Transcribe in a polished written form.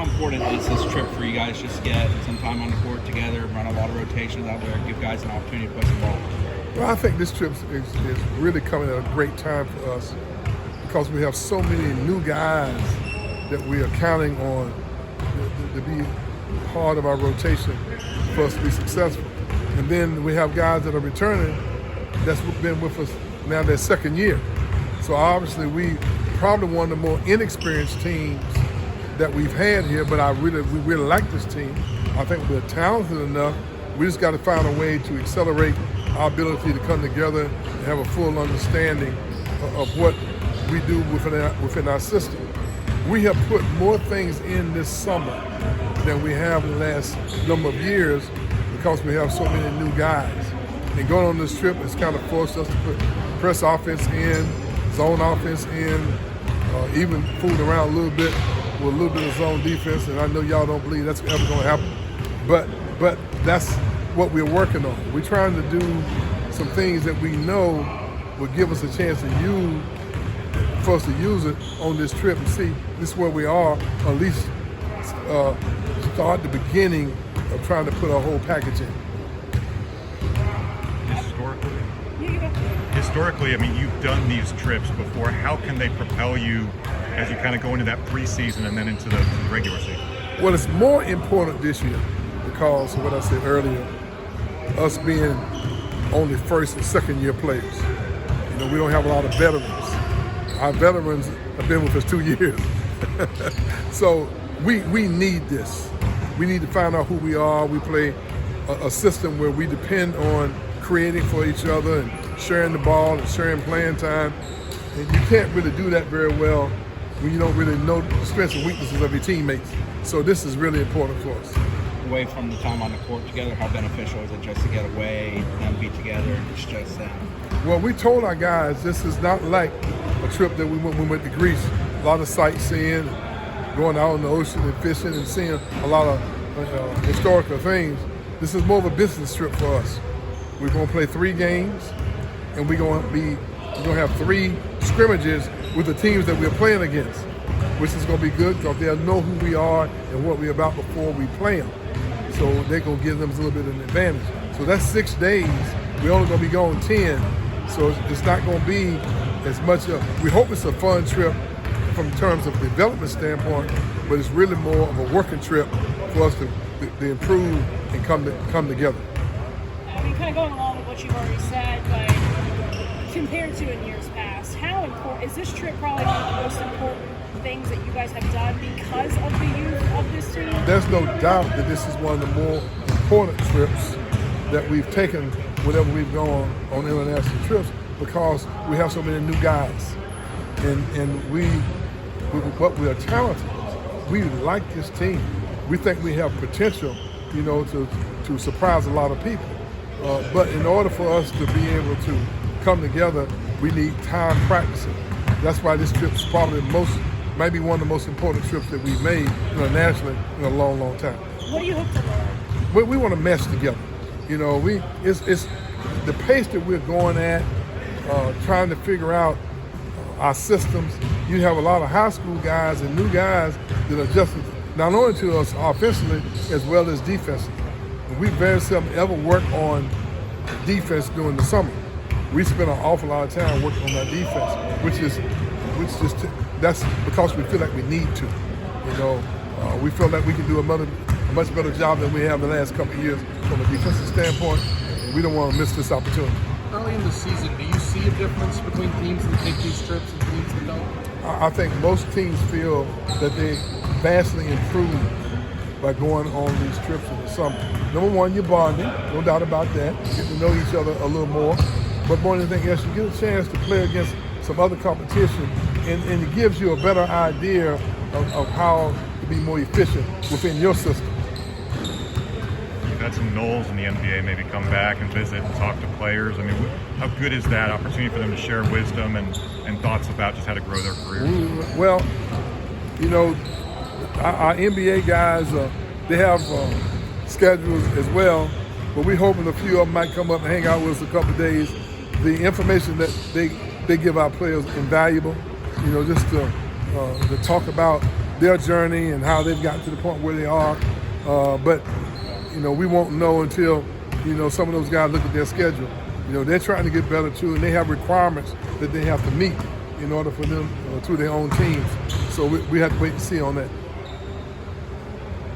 how important is this trip for you guys just to get some time on the court together, run a lot of rotations out there, give guys an opportunity to play some ball? Well, I think this trip is really coming at a great time for us because we have so many new guys that we are counting on to be part of our rotation for us to be successful. And then we have guys that are returning that's been with us now their second year. So obviously we probably one of the more inexperienced teams that we've had here, but we really like this team. I think we're talented enough. We just got to find a way to accelerate our ability to come together and have a full understanding of what we do within our system. We have put more things in this summer than we have in the last number of years because we have so many new guys. And going on this trip has kind of forced us to put press offense in, zone offense in, even fooling around a little bit with a little bit of zone defense. And I know y'all don't believe that's ever going to happen, but that's what we're working on. We're trying to do some things that we know will give us a chance for us to use it on this trip and see this is where we are, or at least start the beginning of trying to put our whole package in. Historically, I mean, you've done these trips before. How can they propel you as you kind of go into that preseason and then into the regular season? Well, it's more important this year because of what I said earlier, us being only first and second year players. You know, we don't have a lot of veterans. Our veterans have been with us 2 years. So we need this. We need to find out who we are. We play a system where we depend on creating for each other and sharing the ball and sharing playing time. And you can't really do that very well when you don't really know the strengths and weaknesses of your teammates. So this is really important for us. Away from the time on the court together, how beneficial is it just to get away, them be together, and it's just them? Well, we told our guys this is not like a trip that we went to Greece. A lot of sightseeing, going out on the ocean and fishing and seeing a lot of historical things. This is more of a business trip for us. We're going to play 3 games, and we're going to have 3 scrimmages with the teams that we're playing against, which is going to be good because they'll know who we are and what we're about before we play them. So they're going to give them a little bit of an advantage. So that's 6 days. We're only going to be going 10. So it's not going to be as much we hope it's a fun trip from terms of development standpoint, but it's really more of a working trip for us to improve and come together. I mean, kind of going along with what you've already said, but compared to in years past, how important is this trip? Probably one of the most important things that you guys have done because of the youth of this team? There's no doubt that this is one of the more important trips that we've taken whenever we've gone on international trips because we have so many new guys. And we are talented. We like this team. We think we have potential, you know, to surprise a lot of people. But in order for us to be able to come together, we need time practicing. That's why this trip's probably maybe one of the most important trips that we've made internationally in a long, long time. What do you hope to learn? We want to mesh together. You know, it's the pace that we're going at, trying to figure out our systems. You have a lot of high school guys and new guys that are adjusting not only to us offensively as well as defensively. We very seldom ever work on defense during the summer. We spend an awful lot of time working on that defense, that's because we feel like we need to. You know, we feel like we can do a much better job than we have the last couple of years from a defensive standpoint. And we don't want to miss this opportunity. Early in the season, do you see a difference between teams that take these trips and teams that don't? I think most teams feel that they vastly improve by going on these trips in the summer. Number one, you're bonding, no doubt about that. You get to know each other a little more. But more than anything else, you get a chance to play against some other competition, and it gives you a better idea of how to be more efficient within your system. You've had some Knowles in the NBA maybe come back and visit and talk to players. I mean, how good is that opportunity for them to share wisdom and thoughts about just how to grow their careers? Well, you know, our NBA guys, they have schedules as well, but we're hoping a few of them might come up and hang out with us a couple of days. The information that they give our players is invaluable, you know, just to talk about their journey and how they've gotten to the point where they are. But we won't know until some of those guys look at their schedule. They're trying to get better too, and they have requirements that they have to meet in order for them to their own teams. So we have to wait and see on that.